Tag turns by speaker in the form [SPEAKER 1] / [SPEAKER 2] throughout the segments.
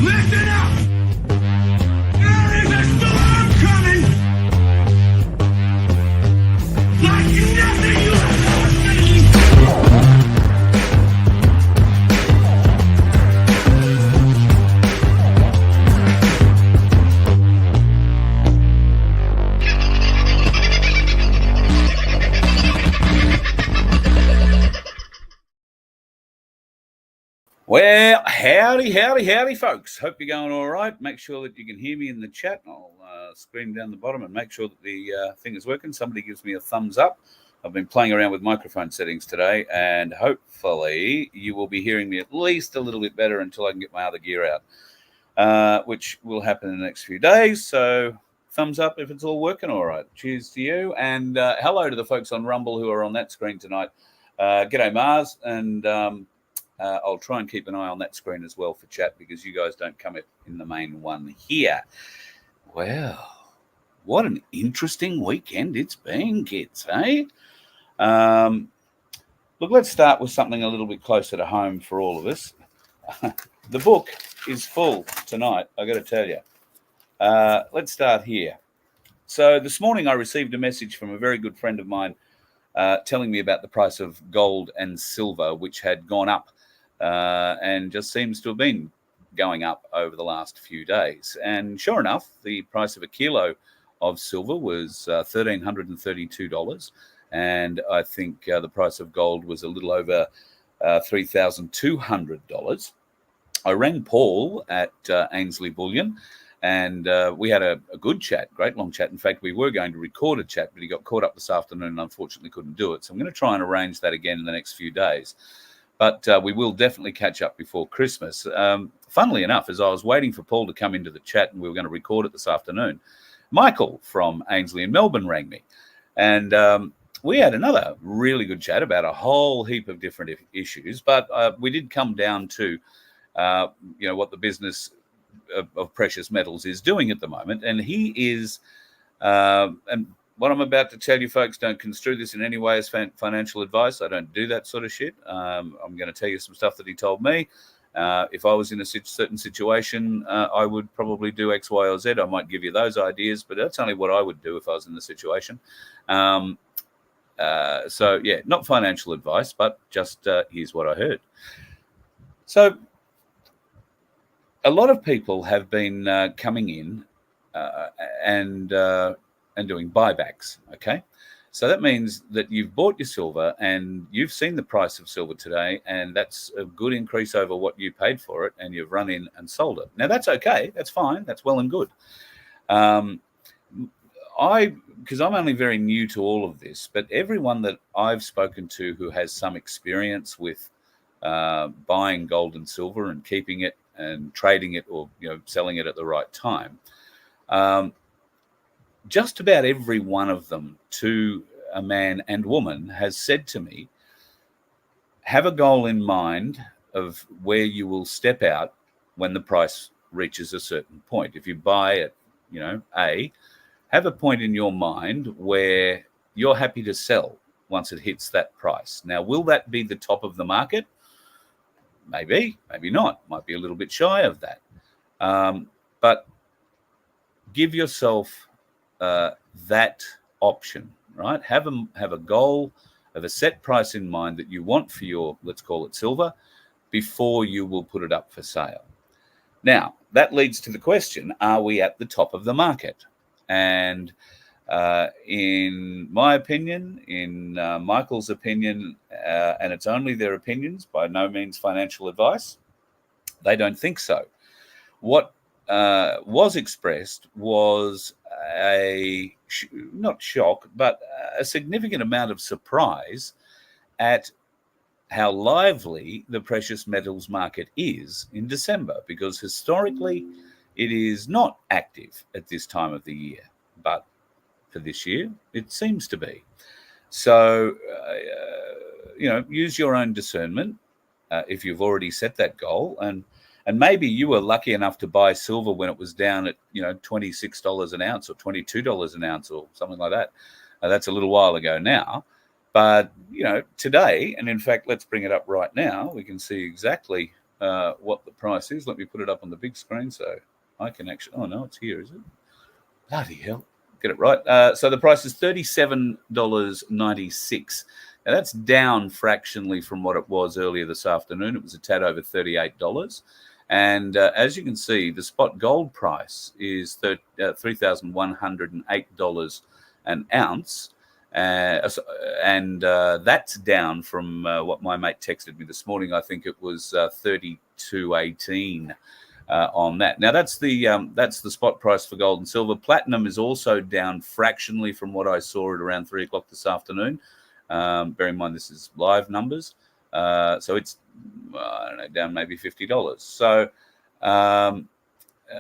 [SPEAKER 1] Listen up! There is a storm coming! Like nothing you have ever seen!
[SPEAKER 2] Well, howdy, folks. Hope you're going all right. Make sure that you can hear me in the chat. I'll scream down the bottom and make sure that the thing is working. Somebody gives me a thumbs up. I've been playing around with microphone settings today, and hopefully you will be hearing me at least a little bit better until I can get my other gear out, which will happen in the next few days. So thumbs up if it's all working all right. Cheers to you, and hello to the folks on Rumble who are on that screen tonight. G'day, Mars, and I'll try and keep an eye on that screen as well for chat because you guys don't come in the main one here. Well, what an interesting weekend it's been, kids, eh? Look, let's start with something a little bit closer to home for all of us. The book is full tonight, I got to tell you. Let's start here. So this morning I received a message from a very good friend of mine telling me about the price of gold and silver, which had gone up and just seems to have been going up over the last few days. And sure enough, the price of a kilo of silver was $1,332. And I think the price of gold was a little over $3,200. I rang Paul at Ainsley Bullion, and we had a good chat, great long chat. In fact, we were going to record a chat, but he got caught up this afternoon and unfortunately couldn't do it. So I'm going to try and arrange that again in the next few days. But we will definitely catch up before Christmas. Funnily enough, as I was waiting for Paul to come into the chat and we were going to record it this afternoon, Michael from Ainsley in Melbourne rang me. And we had another really good chat about a whole heap of different issues. But we did come down to, what the business of precious metals is doing at the moment. And he is, and what I'm about to tell you, folks, don't construe this in any way as financial advice. I don't do that sort of shit. I'm going to tell you some stuff that he told me. If I was in a certain situation, I would probably do X, Y, or Z. I might give you those ideas, but that's only what I would do if I was in the situation. So, yeah, not financial advice, but just here's what I heard. So a lot of people have been coming in and doing buybacks, okay? So that means that you've bought your silver and you've seen the price of silver today, and that's a good increase over what you paid for it, and you've run in and sold it. Now, that's okay. That's fine. That's well and good. Because I'm only very new to all of this, but everyone that I've spoken to who has some experience with buying gold and silver and keeping it and trading it or selling it at the right time, just about every one of them, to a man and woman, has said to me, have a goal in mind of where you will step out when the price reaches a certain point. If you buy at, A, have a point in your mind where you're happy to sell once it hits that price. Now, will that be the top of the market? Maybe, maybe not. Might be a little bit shy of that. But give yourself that option, right? Have a goal of a set price in mind that you want for your, let's call it silver, before you will put it up for sale. Now, that leads to the question, are we at the top of the market? And in my opinion, in Michael's opinion, and it's only their opinions, by no means financial advice, they don't think so. What was expressed was not shock, but a significant amount of surprise at how lively the precious metals market is in December, because historically it is not active at this time of the year, but for this year it seems to be. So, use your own discernment if you've already set that goal, and maybe you were lucky enough to buy silver when it was down at, $26 an ounce or $22 an ounce or something like that. That's a little while ago now. But, today, and in fact, let's bring it up right now, we can see exactly what the price is. Let me put it up on the big screen so I can actually. Oh no, it's here, is it? Bloody hell! Get it right. So the price is $37.96. Now that's down fractionally from what it was earlier this afternoon. It was a tad over $38. And as you can see, the spot gold price is $3,108 an ounce. And that's down from what my mate texted me this morning. I think it was 32.18 on that. Now that's the spot price for gold and silver. Platinum is also down fractionally from what I saw at around 3 o'clock this afternoon. Bear in mind this is live numbers, so it's I don't know, down maybe $50. So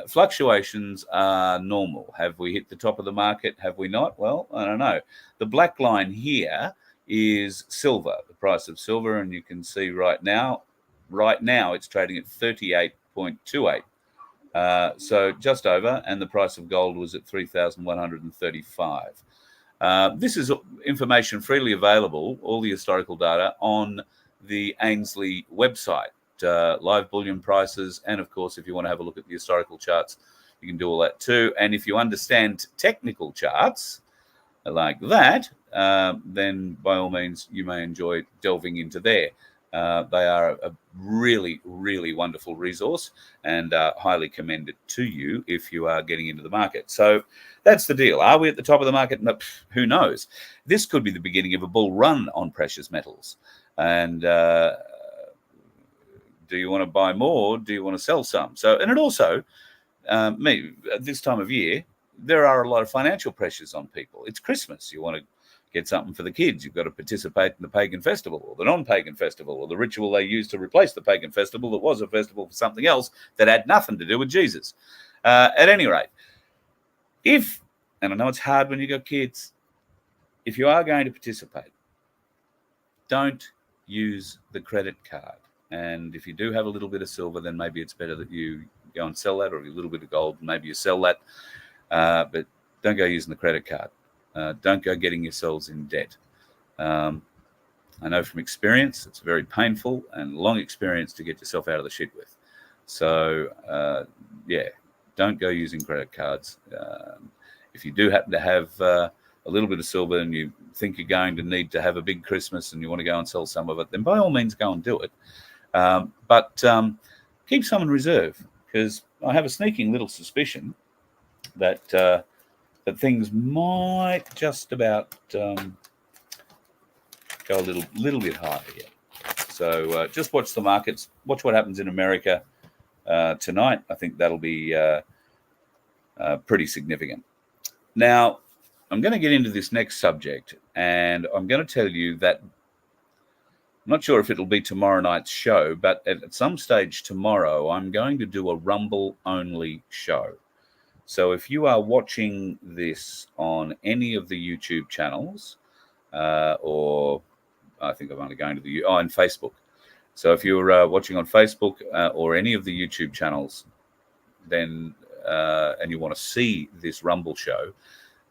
[SPEAKER 2] fluctuations are normal. Have we hit the top of the market? Have we not? Well, I don't know. The black line here is silver, the price of silver, and you can see right now it's trading at 38.28. So just over, and the price of gold was at 3,135. This is information freely available, all the historical data, on the Ainsley website. Live bullion prices, and of course if you want to have a look at the historical charts, you can do all that too. And if you understand technical charts like that, then by all means you may enjoy delving into there. They are a really, really wonderful resource, and highly commend it to you if you are getting into the market. So that's the deal. Are we at the top of the market? No, who knows? This could be the beginning of a bull run on precious metals. And do you want to buy more? Do you want to sell some? So, and it also, at this time of year, there are a lot of financial pressures on people. It's Christmas. You want to get something for the kids. You've got to participate in the pagan festival or the non-pagan festival or the ritual they used to replace the pagan festival that was a festival for something else that had nothing to do with Jesus. At any rate, and I know it's hard when you've got kids, if you are going to participate, don't use the credit card. And if you do have a little bit of silver, then maybe it's better that you go and sell that, or a little bit of gold, maybe you sell that. But don't go using the credit card. Don't go getting yourselves in debt. I know from experience, it's very painful and long experience to get yourself out of the shit with. So, don't go using credit cards. If you do happen to have a little bit of silver and you think you're going to need to have a big Christmas and you want to go and sell some of it, then by all means go and do it. But keep some in reserve, because I have a sneaking little suspicion that that things might just about go a little bit higher here. So just watch the markets, watch what happens in America tonight. I think that'll be pretty significant. Now, I'm going to get into this next subject, and I'm going to tell you that I'm not sure if it'll be tomorrow night's show, but at some stage tomorrow, I'm going to do a Rumble-only show. So if you are watching this on any of the YouTube channels, or I think I'm only going to and Facebook. So if you're watching on Facebook or any of the YouTube channels, then and you want to see this Rumble show,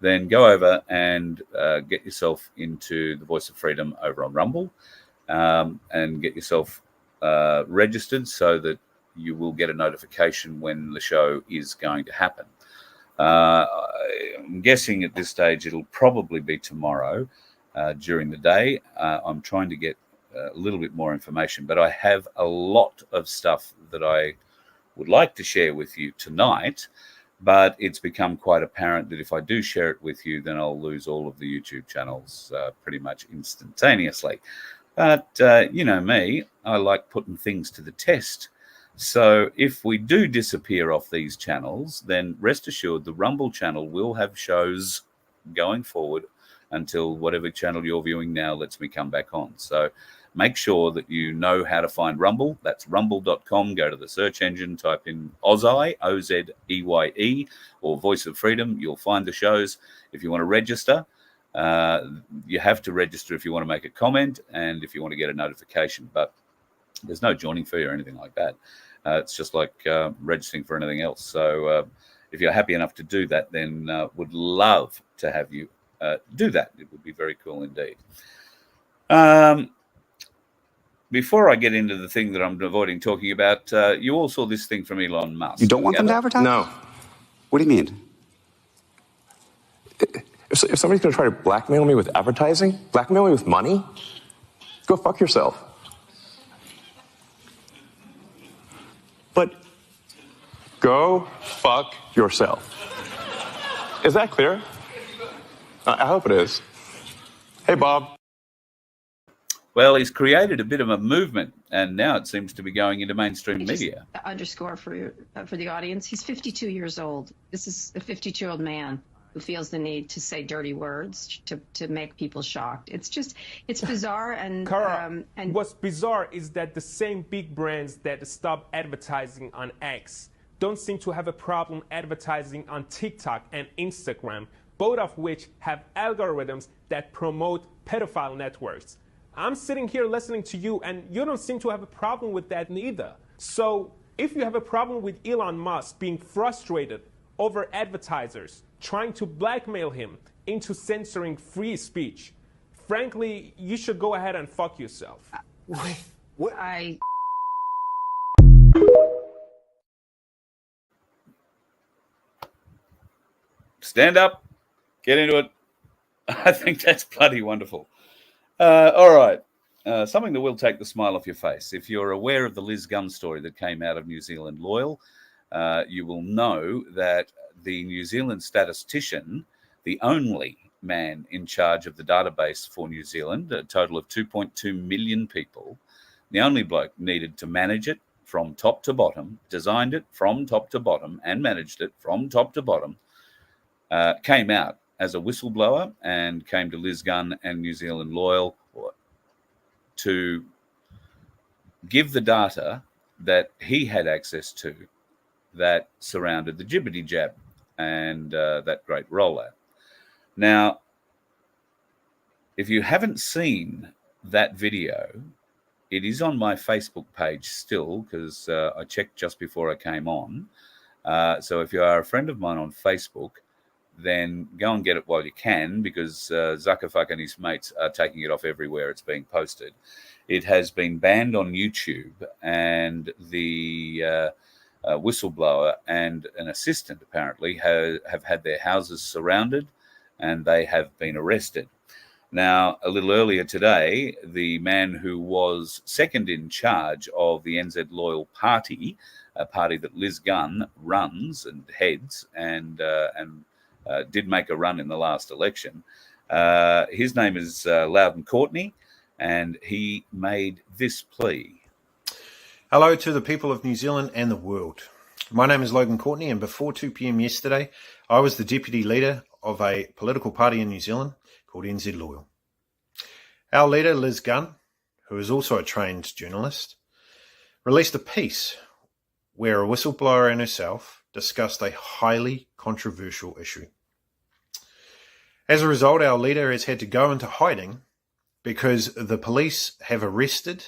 [SPEAKER 2] then go over and get yourself into the Voice of Freedom over on Rumble, and get yourself registered so that you will get a notification when the show is going to happen. I'm guessing at this stage it'll probably be tomorrow during the day. I'm trying to get a little bit more information, but I have a lot of stuff that I would like to share with you tonight, but it's become quite apparent that if I do share it with you, then I'll lose all of the YouTube channels pretty much instantaneously. But you know me, I like putting things to the test. So if we do disappear off these channels, then rest assured the Rumble channel will have shows going forward until whatever channel you're viewing now lets me come back on. So make sure that you know how to find Rumble. That's rumble.com. Go to the search engine, type in Ozeye, O-Z-E-Y-E, or Voice of Freedom. You'll find the shows. If you want to register, you have to register if you want to make a comment and if you want to get a notification. But there's no joining fee or anything like that. It's just like registering for anything else. So if you're happy enough to do that, then would love to have you do that. It would be very cool indeed. before I get into the thing that I'm avoiding talking about, you all saw this thing from Elon Musk.
[SPEAKER 3] You don't want them to advertise?
[SPEAKER 4] No.
[SPEAKER 3] What do you mean?
[SPEAKER 4] If somebody's going to try to blackmail me with advertising, blackmail me with money, go fuck yourself.
[SPEAKER 3] But
[SPEAKER 4] Go fuck yourself. Is that clear? I hope it is. Hey, Bob.
[SPEAKER 2] Well, he's created a bit of a movement, and now it seems to be going into mainstream media.
[SPEAKER 5] Underscore for the audience. He's 52 years old. This is a 52-year-old man who feels the need to say dirty words to make people shocked. It's bizarre. And
[SPEAKER 6] Cara, what's bizarre is that the same big brands that stop advertising on X don't seem to have a problem advertising on TikTok and Instagram, both of which have algorithms that promote pedophile networks. I'm sitting here listening to you, and you don't seem to have a problem with that neither. So if you have a problem with Elon Musk being frustrated over advertisers trying to blackmail him into censoring free speech, frankly, you should go ahead and fuck yourself.
[SPEAKER 2] Stand up, get into it. I think that's bloody wonderful. All right. Something that will take the smile off your face. If you're aware of the Liz Gunn story that came out of New Zealand Loyal, you will know that the New Zealand statistician, the only man in charge of the database for New Zealand, a total of 2.2 million people, the only bloke needed to manage it from top to bottom, designed it from top to bottom, and managed it from top to bottom, came out as a whistleblower and came to Liz Gunn and New Zealand Loyal to give the data that he had access to that surrounded the jibbity jab and that great rollout. Now, if you haven't seen that video, it is on my Facebook page still, because I checked just before I came on. So if you are a friend of mine on Facebook, then go and get it while you can, because Zuckerfuck and his mates are taking it off everywhere it's being posted. It has been banned on YouTube, and the whistleblower and an assistant apparently have had their houses surrounded, and they have been arrested. Now, a little earlier today, the man who was second in charge of the NZ Loyal Party, a party that Liz Gunn runs and heads, and did make a run in the last election. His name is Loudon Courtney, and he made this plea.
[SPEAKER 7] Hello to the people of New Zealand and the world. My name is Logan Courtney, and before 2 p.m. yesterday, I was the deputy leader of a political party in New Zealand called NZ Loyal. Our leader, Liz Gunn, who is also a trained journalist, released a piece where a whistleblower and herself discussed a highly controversial issue. As a result, our leader has had to go into hiding because the police have arrested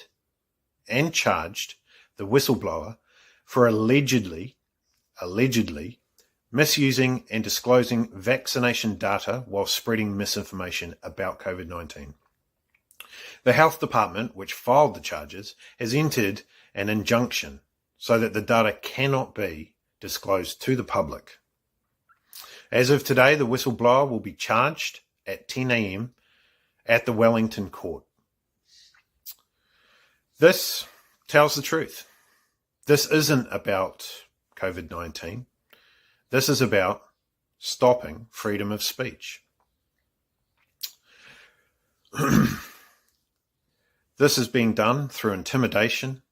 [SPEAKER 7] and charged the whistleblower for allegedly misusing and disclosing vaccination data while spreading misinformation about COVID-19. The health department, which filed the charges, has entered an injunction so that the data cannot be disclosed to the public. As of today, the whistleblower will be charged at 10 a.m. at the Wellington court. This tells the truth. This isn't about COVID-19. This is about stopping freedom of speech. This is being done through intimidation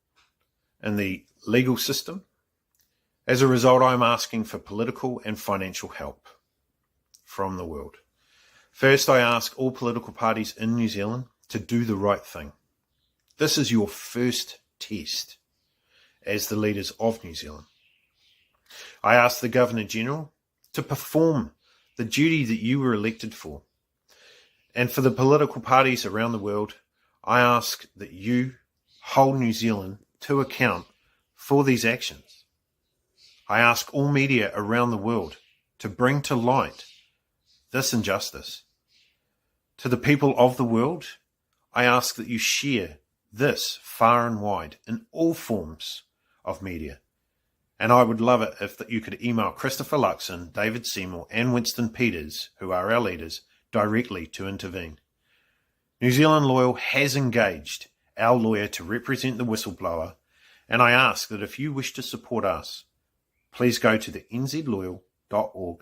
[SPEAKER 7] in the legal system. As a result, I'm asking for political and financial help from the world. First, I ask all political parties in New Zealand to do the right thing. This is your first test as the leaders of New Zealand. I ask the Governor-General to perform the duty that you were elected for. And for the political parties around the world, I ask that you hold New Zealand to account for these actions. I ask all media around the world to bring to light this injustice. To the people of the world, I ask that you share this far and wide in all forms of media. And I would love it if you could email Christopher Luxon, David Seymour, and Winston Peters, who are our leaders, directly to intervene. New Zealand Loyal has engaged our lawyer to represent the whistleblower, and I ask that if you wish to support us, please go to the nzloyal.org.nz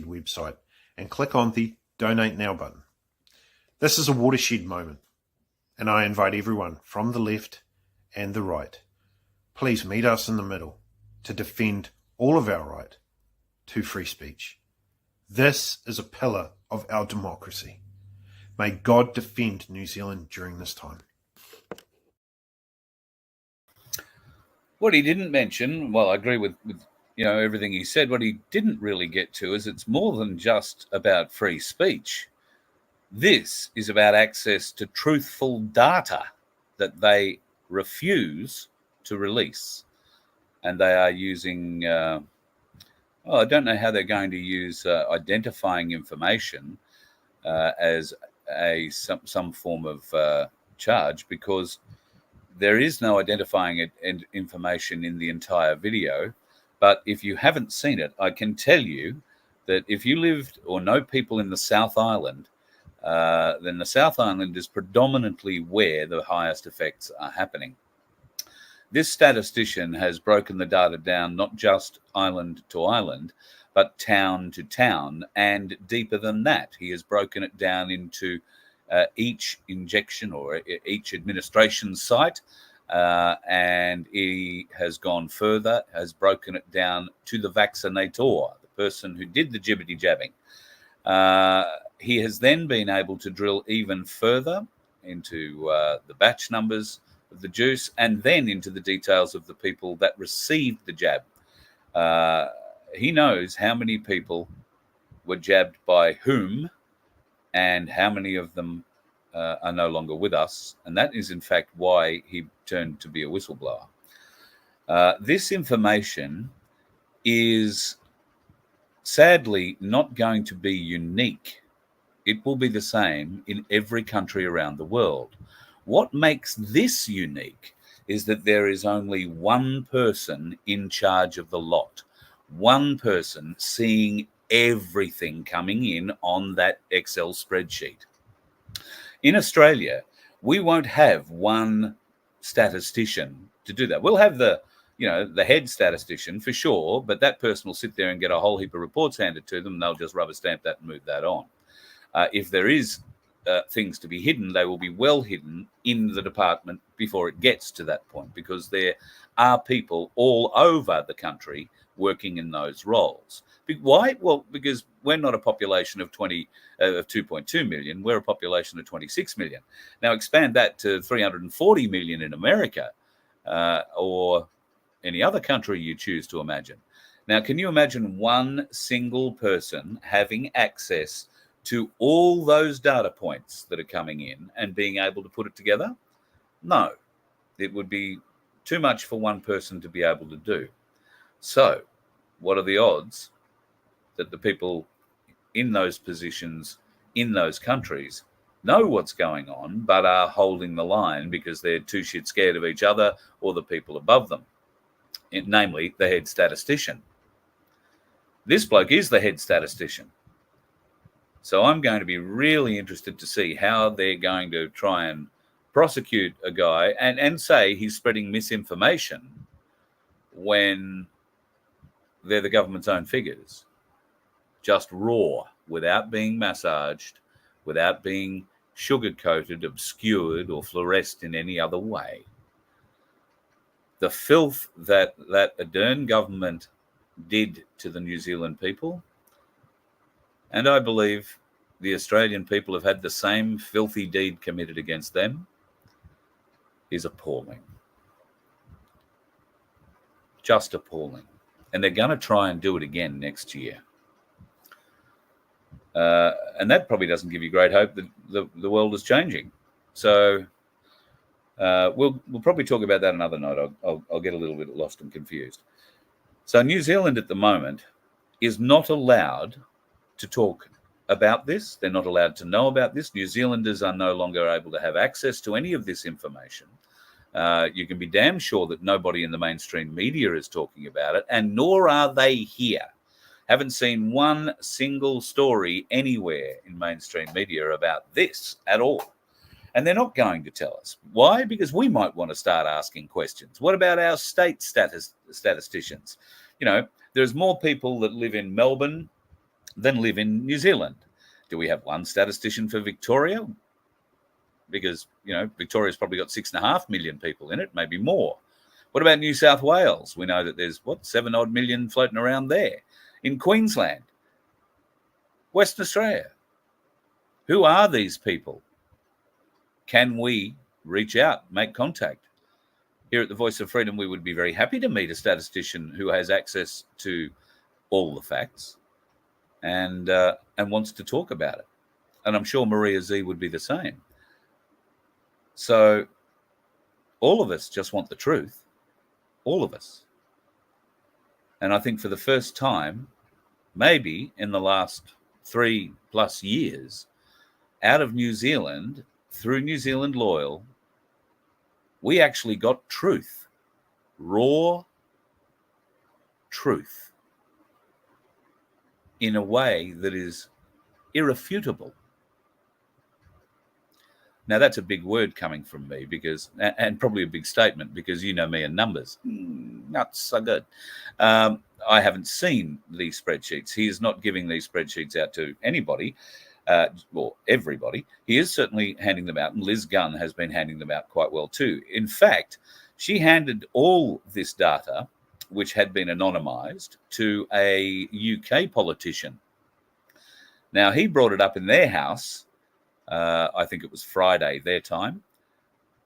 [SPEAKER 7] website and click on the Donate Now button. This is a watershed moment, and I invite everyone from the left and the right, please meet us in the middle to defend all of our right to free speech. This is a pillar of our democracy. May God defend New Zealand during this time.
[SPEAKER 2] What he didn't mention, well, I agree with everything he said. What he didn't really get to is it's more than just about free speech. This is about access to truthful data that they refuse to release. And they are using, I don't know how they're going to use identifying information as some form of charge, because there is no identifying information in the entire video. But if you haven't seen it, I can tell you that if you lived or know people in the South Island, then the South Island is predominantly where the highest effects are happening. This statistician has broken the data down not just island to island, but town to town, and deeper than that. He has broken it down into each injection or each administration site, and he has gone further, has broken it down to the vaccinator, the person who did the jibbity jabbing. He has then been able to drill even further into the batch numbers of the juice, and then into the details of the people that received the jab. He knows how many people were jabbed by whom and how many of them are no longer with us. And that is, in fact, why he turned to be a whistleblower. This information is sadly not going to be unique. It will be the same in every country around the world. What makes this unique is that there is only one person in charge of the lot, one person seeing everything coming in on that Excel spreadsheet. In Australia, we won't have one statistician to do that. We'll have the head statistician for sure, but that person will sit there and get a whole heap of reports handed to them, and they'll just rubber stamp that and move that on. If there is things to be hidden, they will be well hidden in the department before it gets to that point, because there are people all over the country working in those roles. Why? Well, because we're not a population of 2.2 million. We're a population of 26 million. Now expand that to 340 million in America, or any other country you choose to imagine. Now, can you imagine one single person having access to all those data points that are coming in and being able to put it together? No, it would be too much for one person to be able to do. So what are the odds that the people in those positions in those countries know what's going on, but are holding the line because they're too shit scared of each other or the people above them, namely the head statistician? This bloke is the head statistician. So I'm going to be really interested to see how they're going to try and prosecute a guy and say he's spreading misinformation when they're the government's own figures. Just raw, without being massaged, without being sugar-coated, obscured, or fluoresced in any other way. The filth that Ardern government did to the New Zealand people, and I believe the Australian people have had the same filthy deed committed against them, is appalling. Just appalling. And they're going to try and do it again next year. And that probably doesn't give you great hope that the world is changing. So we'll probably talk about that another night. I'll get a little bit lost and confused. So New Zealand at the moment is not allowed to talk about this. They're not allowed to know about this. New Zealanders are no longer able to have access to any of this information. You can be damn sure that nobody in the mainstream media is talking about it, and nor are they here. Haven't seen one single story anywhere in mainstream media about this at all. And they're not going to tell us. Why? Because we might want to start asking questions. What about our state statisticians? You know, there's more people that live in Melbourne than live in New Zealand. Do we have one statistician for Victoria? Because, you know, Victoria's probably got 6.5 million people in it, maybe more. What about New South Wales? We know that there's, 7 odd million floating around there. In Queensland, Western Australia, who are these people? Can we reach out, make contact? Here at the Voice of Freedom, we would be very happy to meet a statistician who has access to all the facts and wants to talk about it. And I'm sure Maria Z would be the same. So all of us just want the truth, all of us. And I think for the first time, maybe in the last 3+ years, out of New Zealand, through New Zealand Loyal, we actually got truth, raw truth, in a way that is irrefutable. Now, that's a big word coming from me, because, and probably a big statement, because you know me and numbers. Not so good. I haven't seen these spreadsheets. He is not giving these spreadsheets out to anybody, or everybody. He is certainly handing them out, and Liz Gunn has been handing them out quite well too. In fact, she handed all this data, which had been anonymised, to a UK politician. Now, he brought it up in their house, I think it was Friday, their time,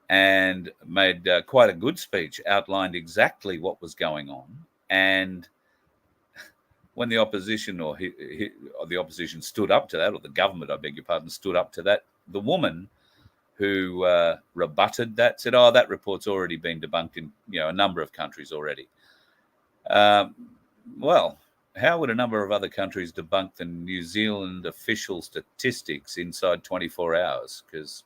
[SPEAKER 2] and made quite a good speech, outlined exactly what was going on. And when the opposition or the opposition stood up to that, or the government, I beg your pardon, stood up to that, the woman who rebutted that said, "Oh, that report's already been debunked in a number of countries already." Well, how would a number of other countries debunk the New Zealand official statistics inside 24 hours? Because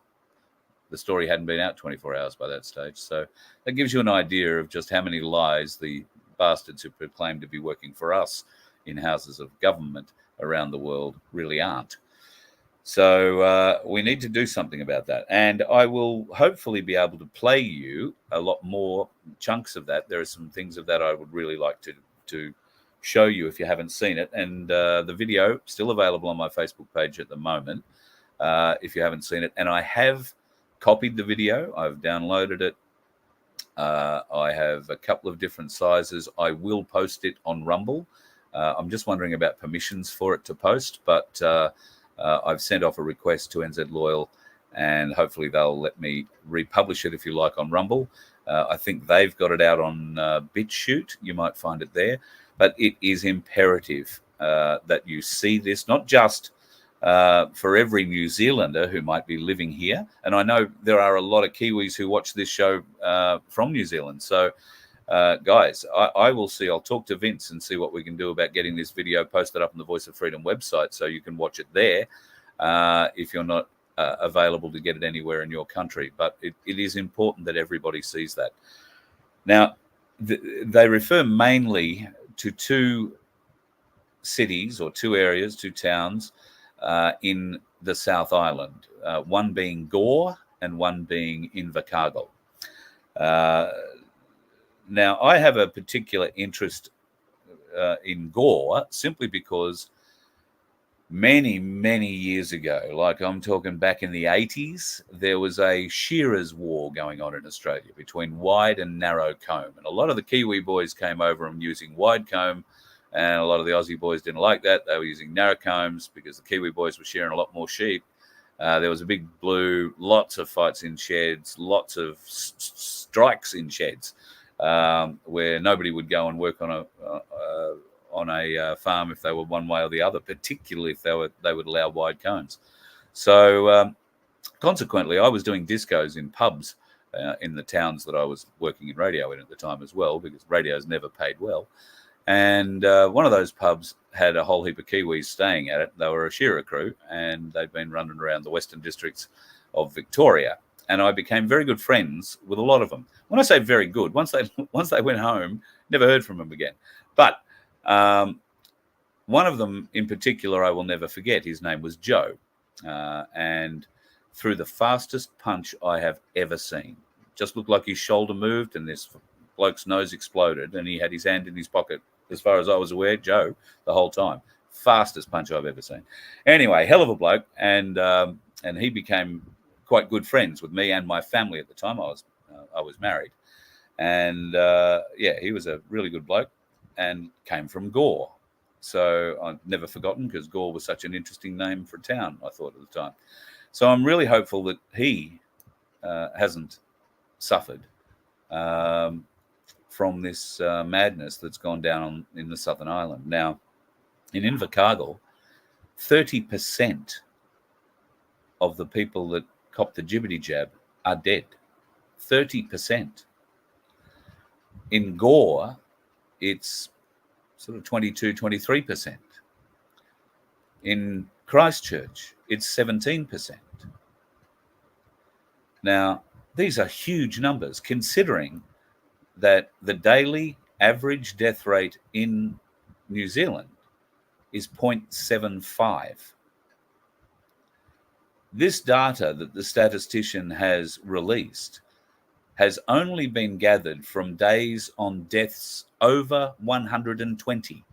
[SPEAKER 2] the story hadn't been out 24 hours by that stage. So that gives you an idea of just how many lies the bastards who proclaim to be working for us in houses of government around the world really aren't. So we need to do something about that. And I will hopefully be able to play you a lot more chunks of that. There are some things of that I would really like to show you if you haven't seen it. And the video still available on my Facebook page at the moment if you haven't seen it. And I have copied the video. I've downloaded it. I have a couple of different sizes. I will post it on Rumble. I'm just wondering about permissions for it to post, but I've sent off a request to NZ Loyal, and hopefully they'll let me republish it, if you like, on Rumble. I think they've got it out on BitChute. You might find it there. But it is imperative that you see this, not just for every New Zealander who might be living here. And I know there are a lot of Kiwis who watch this show from New Zealand. So, guys, I will see. I'll talk to Vince and see what we can do about getting this video posted up on the Voice of Freedom website so you can watch it there if you're not available to get it anywhere in your country. But it is important that everybody sees that. Now, they refer mainly to 2 cities or 2 areas, 2 towns in the South Island, one being Gore and one being Invercargill. Now, I have a particular interest in Gore simply because many, many years ago, like I'm talking back in the 80s, there was a shearers' war going on in Australia between wide and narrow comb. And a lot of the Kiwi boys came over and using wide comb, and a lot of the Aussie boys didn't like that. They were using narrow combs because the Kiwi boys were shearing a lot more sheep. There was a big blue, lots of fights in sheds, lots of strikes in sheds, where nobody would go and work on a farm if they were one way or the other, particularly if they would allow wide combs. So consequently, I was doing discos in pubs in the towns that I was working in radio in at the time as well, because radio's never paid well. And one of those pubs had a whole heap of Kiwis staying at it. They were a shearer crew, and they'd been running around the Western Districts of Victoria. And I became very good friends with a lot of them. When I say very good, once they went home, never heard from them again. But one of them in particular I will never forget. His name was Joe, and threw the fastest punch I have ever seen. Just looked like his shoulder moved and this bloke's nose exploded, and he had his hand in his pocket, as far as I was aware, Joe, the whole time. Fastest punch I've ever seen. Anyway, hell of a bloke, and he became quite good friends with me and my family at the time. I was married, and he was a really good bloke, and came from Gore. So I've never forgotten, because Gore was such an interesting name for a town, I thought at the time. So I'm really hopeful that he hasn't suffered from this madness that's gone down in the Southern Island. Now, in Invercargill, 30% of the people that copped the jibbity jab are dead. 30%. In Gore, it's sort of 22, 23%. In Christchurch, it's 17%. Now, these are huge numbers, considering that the daily average death rate in New Zealand is 0.75. This data that the statistician has released has only been gathered from days on deaths over 120.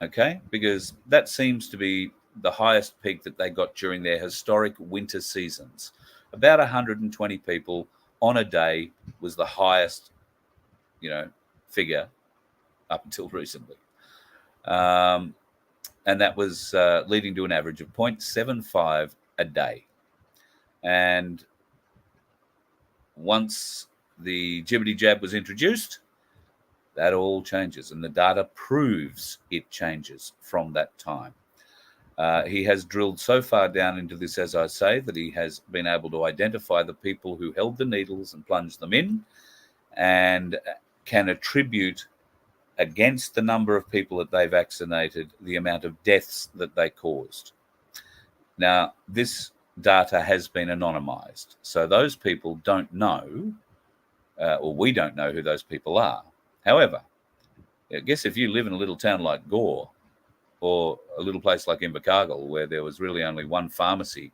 [SPEAKER 2] Okay, because that seems to be the highest peak that they got during their historic winter seasons. About 120 people on a day was the highest, figure up until recently. And that was leading to an average of 0.75 a day. And once the jibbity jab was introduced, that all changes, and the data proves it changes from that time. He has drilled so far down into this, as I say, that he has been able to identify the people who held the needles and plunged them in, and can attribute against the number of people that they vaccinated the amount of deaths that they caused. Now, this data has been anonymized, so those people don't know, or we don't know who those people are. However, I guess if you live in a little town like Gore, or a little place like Invercargill, where there was really only one pharmacy,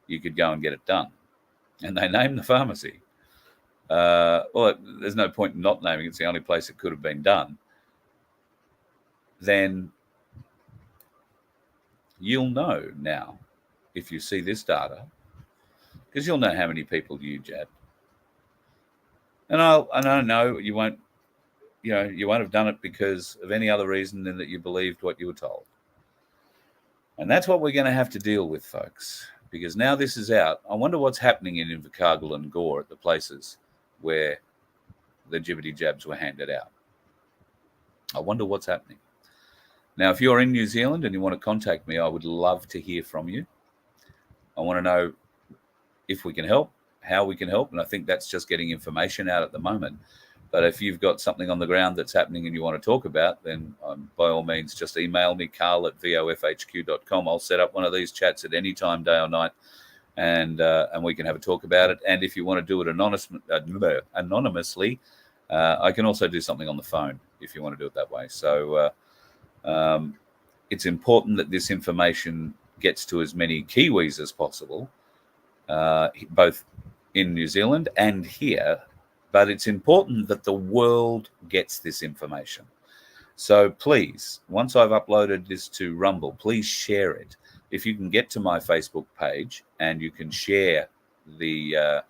[SPEAKER 2] you could go and get it done. And they named the pharmacy. Well, there's no point in not naming it. It's the only place it could have been done. Then you'll know now, if you see this data, because you'll know how many people you jabbed. And I know you won't, you won't have done it because of any other reason than that you believed what you were told. And that's what we're going to have to deal with, folks, because now this is out. I wonder what's happening in Invercargill and Gore at the places where the jibbity jabs were handed out. I wonder what's happening. Now, if you're in New Zealand and you want to contact me, I would love to hear from you. I want to know if we can help, how we can help, and I think that's just getting information out at the moment. But if you've got something on the ground that's happening and you want to talk about, then by all means, just email me, carl@vofhq.com. I'll set up one of these chats at any time, day or night, and we can have a talk about it. And if you want to do it anonymously, I can also do something on the phone if you want to do it that way. So it's important that this information gets to as many Kiwis as possible, both in New Zealand and here. But it's important that the world gets this information. So please, once I've uploaded this to Rumble, please share it. If you can get to my Facebook page and you can share the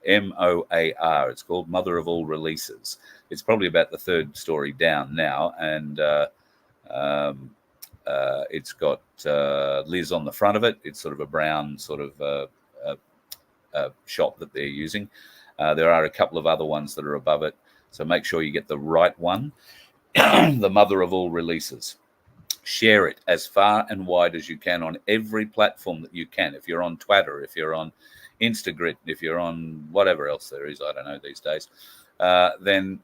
[SPEAKER 2] MOAR, it's called Mother of All Releases. It's probably about the third story down now, and it's got Liz on the front of it. It's sort of a brown sort of shot that they're using. There are a couple of other ones that are above it, so make sure you get the right one. The Mother of All Releases. Share it as far and wide as you can on every platform that you can. If you're on Twitter, if you're on Instagram, if you're on whatever else there is, I don't know these days, then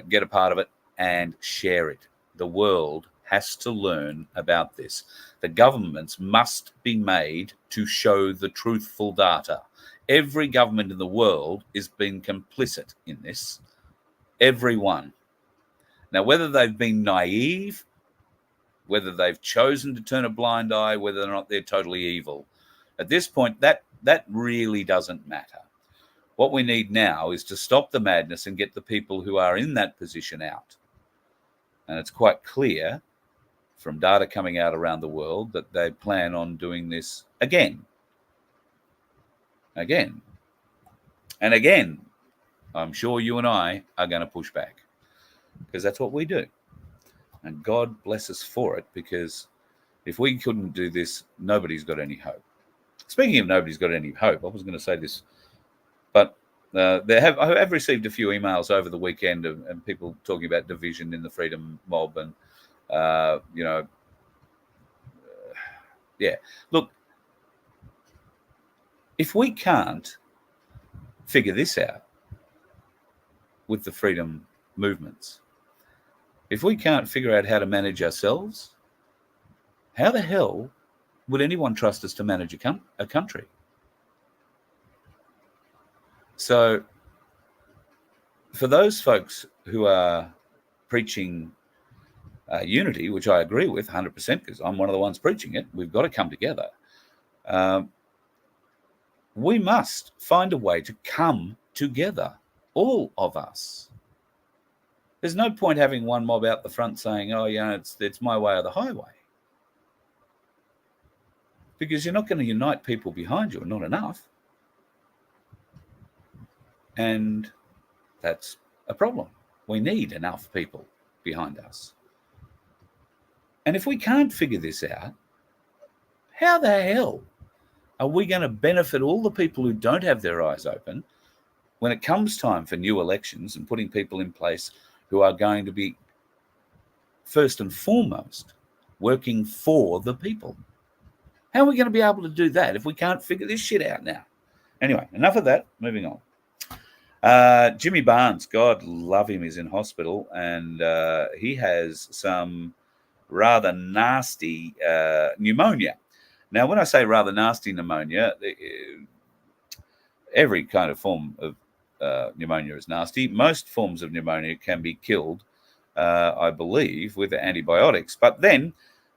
[SPEAKER 2] get a part of it and share it. The world has to learn about this. The governments must be made to show the truthful data. Every government in the world is being complicit in this. Everyone. Now, whether they've been naive, whether they've chosen to turn a blind eye, whether or not they're totally evil, at this point, that really doesn't matter. What we need now is to stop the madness and get the people who are in that position out. And it's quite clear from data coming out around the world that they plan on doing this again. Again. And again, I'm sure you and I are going to push back because that's what we do. And God bless us for it, because if we couldn't do this, nobody's got any hope. Speaking of nobody's got any hope, I was going to say this, but I have received a few emails over the weekend and people talking about division in the freedom mob and, yeah. Look, if we can't figure this out with the freedom movements, if we can't figure out how to manage ourselves, how the hell would anyone trust us to manage a country? So for those folks who are preaching unity, which I agree with 100% because I'm one of the ones preaching it, we've got to come together. We must find a way to come together, all of us. There's no point having one mob out the front saying, oh, yeah, it's my way or the highway. Because you're not going to unite people behind you, not enough. And that's a problem. We need enough people behind us. And if we can't figure this out, how the hell are we going to benefit all the people who don't have their eyes open when it comes time for new elections and putting people in place who are going to be, first and foremost, working for the people? How are we going to be able to do that if we can't figure this shit out now? Anyway, enough of that. Moving on. Jimmy Barnes, God love him, is in hospital, and he has some rather nasty pneumonia. Now, when I say rather nasty pneumonia, every kind of form of pneumonia is nasty. Most forms of pneumonia can be killed, I believe, with antibiotics. But then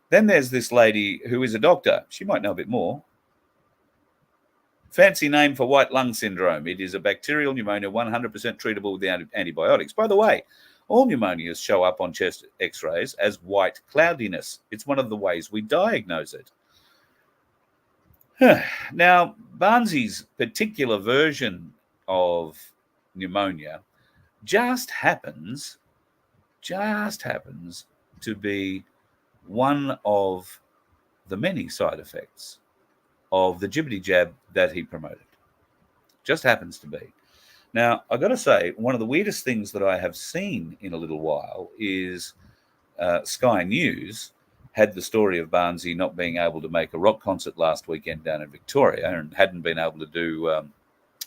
[SPEAKER 2] there's this lady who is a doctor. She might know a bit more. Fancy name for white lung syndrome. It is a bacterial pneumonia, 100% treatable with antibiotics. By the way, all pneumonias show up on chest x-rays as white cloudiness. It's one of the ways we diagnose it. Now, Barnsley's particular version of pneumonia just happens to be one of the many side effects of the jibbity jab that he promoted. Just happens to be. Now, I've got to say, one of the weirdest things that I have seen in a little while is Sky News had the story of Barnsley not being able to make a rock concert last weekend down in Victoria and hadn't been able to do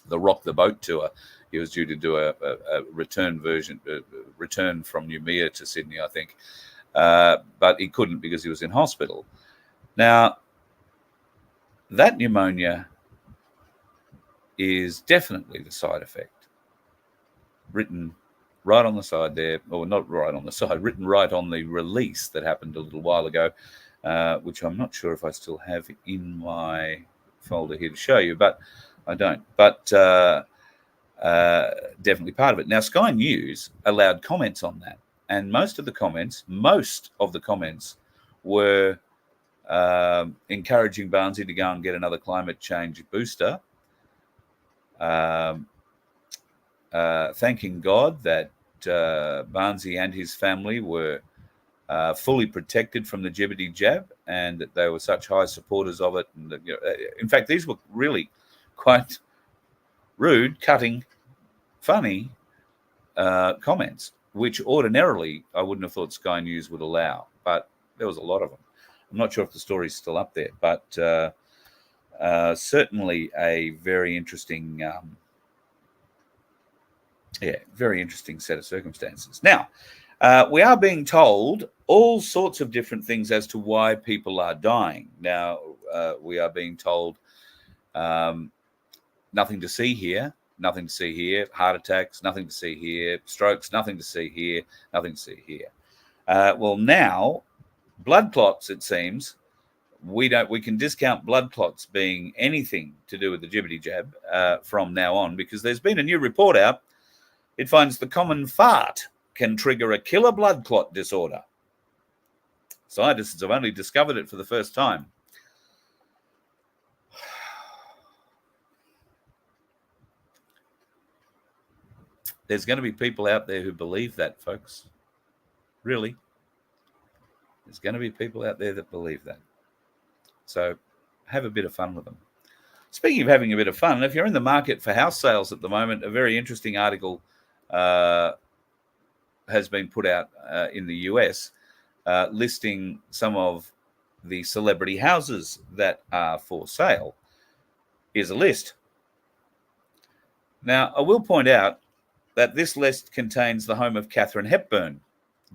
[SPEAKER 2] the Rock the Boat tour. He was due to do a return from Noumea to Sydney, I think. But he couldn't because he was in hospital. Now, that pneumonia is definitely the side effect. Written right on the side there, or not right on the side, written right on the release that happened a little while ago, which I'm not sure if I still have in my folder here to show you, but I don't. But definitely part of it. Now, Sky News allowed comments on that, and most of the comments were encouraging Barnsley to go and get another climate change booster, thanking God that Barnsley and his family were fully protected from the jibbity jab and that they were such high supporters of it. And that, in fact, these were really quite rude, cutting, funny comments, which ordinarily I wouldn't have thought Sky News would allow, but there was a lot of them. I'm not sure if the story's still up there, but certainly a very interesting Yeah, very interesting set of circumstances. Now, we are being told all sorts of different things as to why people are dying. Now, we are being told nothing to see here, nothing to see here, heart attacks, nothing to see here, strokes, nothing to see here, nothing to see here. Well, now, blood clots, it seems, we can discount blood clots being anything to do with the jibbity jab from now on, because there's been a new report out. It finds the common fart can trigger a killer blood clot disorder. Scientists have only discovered it for the first time. There's going to be people out there who believe that, folks. Really. There's going to be people out there that believe that. So have a bit of fun with them. Speaking of having a bit of fun, if you're in the market for house sales at the moment, a very interesting article has been put out in the US listing some of the celebrity houses that are for sale. Here's a list. Now, I will point out that this list contains the home of Katharine Hepburn,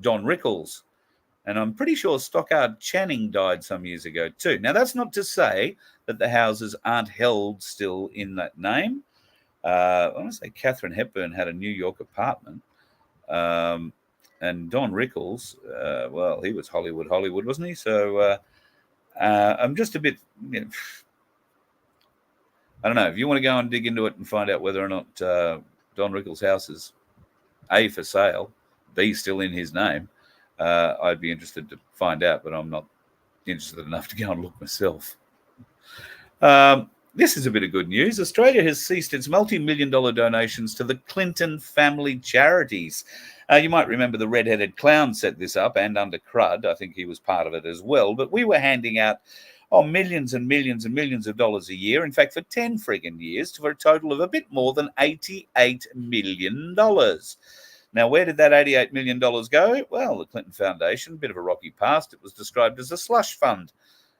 [SPEAKER 2] Don Rickles, and I'm pretty sure Stockard Channing died some years ago too. Now, that's not to say that the houses aren't held still in that name. I want to say Katharine Hepburn had a New York apartment. And Don Rickles, well, he was Hollywood, wasn't he? So I'm just a bit, I don't know. If you want to go and dig into it and find out whether or not Don Rickles' house is A, for sale, B, still in his name, I'd be interested to find out, but I'm not interested enough to go and look myself. This is a bit of good news. Australia has ceased its multi-million-dollar donations to the Clinton family charities. You might remember the red-headed clown set this up, and under crud, I think he was part of it as well. But we were handing out millions and millions and millions of dollars a year. In fact, for 10 friggin' years, for a total of a bit more than $88 million. Now, where did that $88 million go? Well, the Clinton Foundation, a bit of a rocky past. It was described as a slush fund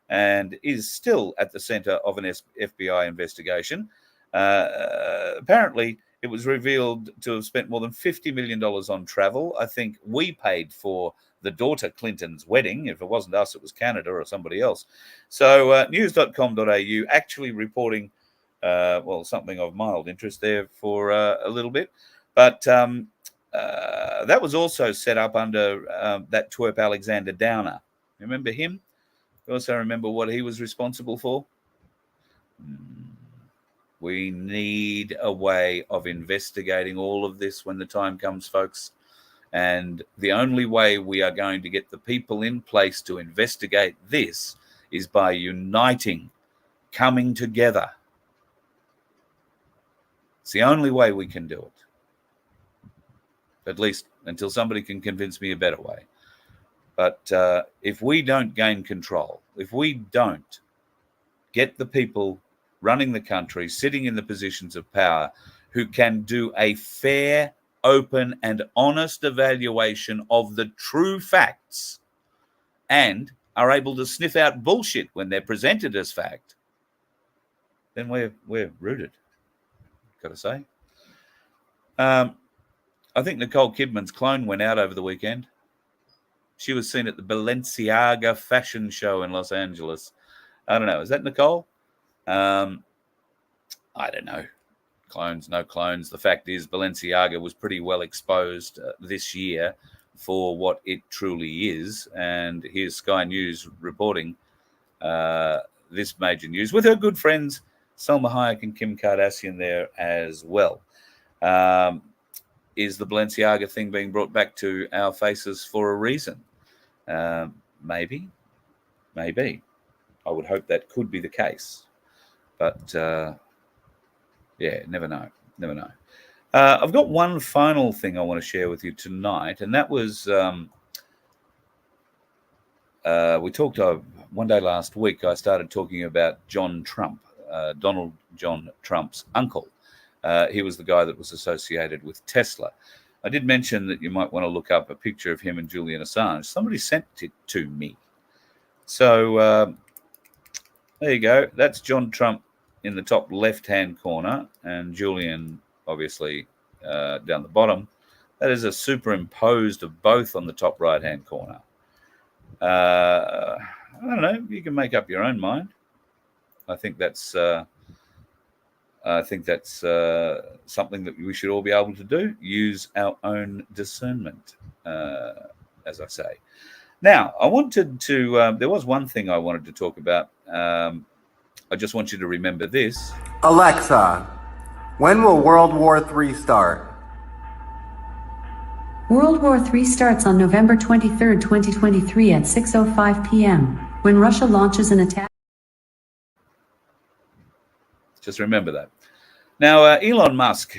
[SPEAKER 2] and is still at the center of an FBI investigation. Apparently, it was revealed to have spent more than $50 million on travel. I think we paid for the daughter Clinton's wedding. If it wasn't us, it was Canada or somebody else. So news.com.au actually reporting, something of mild interest there for a little bit. But that was also set up under that twerp Alexander Downer. Remember him? You also remember what he was responsible for? We need a way of investigating all of this when the time comes, folks. And the only way we are going to get the people in place to investigate this is by uniting, coming together. It's the only way we can do it. At least until somebody can convince me a better way. But if we don't gain control, if we don't get the people running the country, sitting in the positions of power, who can do a fair, open, and honest evaluation of the true facts and are able to sniff out bullshit when they're presented as fact, then we're rooted, got to say. I think Nicole Kidman's clone went out over the weekend. She was seen at the Balenciaga fashion show in Los Angeles. I don't know. Is that Nicole? I don't know. Clones, no clones. The fact is Balenciaga was pretty well exposed this year for what it truly is. And here's Sky News reporting this major news with her good friends Salma Hayek and Kim Kardashian there as well. Is the Balenciaga thing being brought back to our faces for a reason? Maybe. I would hope that could be the case. But, never know. I've got one final thing I want to share with you tonight, and that was we talked one day last week. I started talking about John Trump, Donald John Trump's uncle. He was the guy that was associated with Tesla. I did mention that you might want to look up a picture of him and Julian Assange. Somebody sent it to me. So there you go. That's John Trump in the top left-hand corner, and Julian, obviously, down the bottom. That is a superimposed of both on the top right-hand corner. I don't know. You can make up your own mind. I think that's something that we should all be able to do. Use our own discernment, as I say. Now, I wanted to. There was one thing I wanted to talk about. I just want you to remember this.
[SPEAKER 8] Alexa, when will World War III start?
[SPEAKER 9] World War III starts on November 23, 2023 at 6:05 p.m. when Russia launches an attack.
[SPEAKER 2] Just remember that. Now, Elon Musk,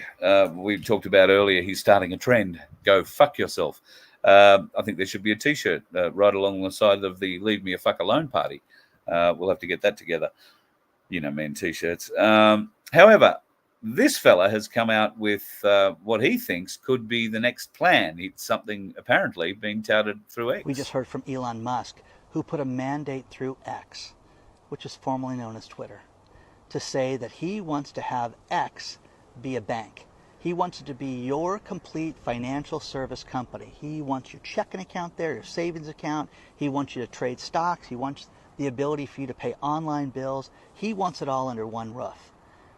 [SPEAKER 2] we talked about earlier, he's starting a trend. Go fuck yourself. I think there should be a T-shirt right along the side of the Leave Me a Fuck Alone party. We'll have to get that together. You know, men T-shirts. However, this fella has come out with what he thinks could be the next plan. It's something apparently being touted through X.
[SPEAKER 10] We just heard from Elon Musk, who put a mandate through X, which is formerly known as Twitter, to say that he wants to have X be a bank. He wants it to be your complete financial service company. He wants your checking account there, your savings account. He wants you to trade stocks. He wants the ability for you to pay online bills. He wants it all under one roof.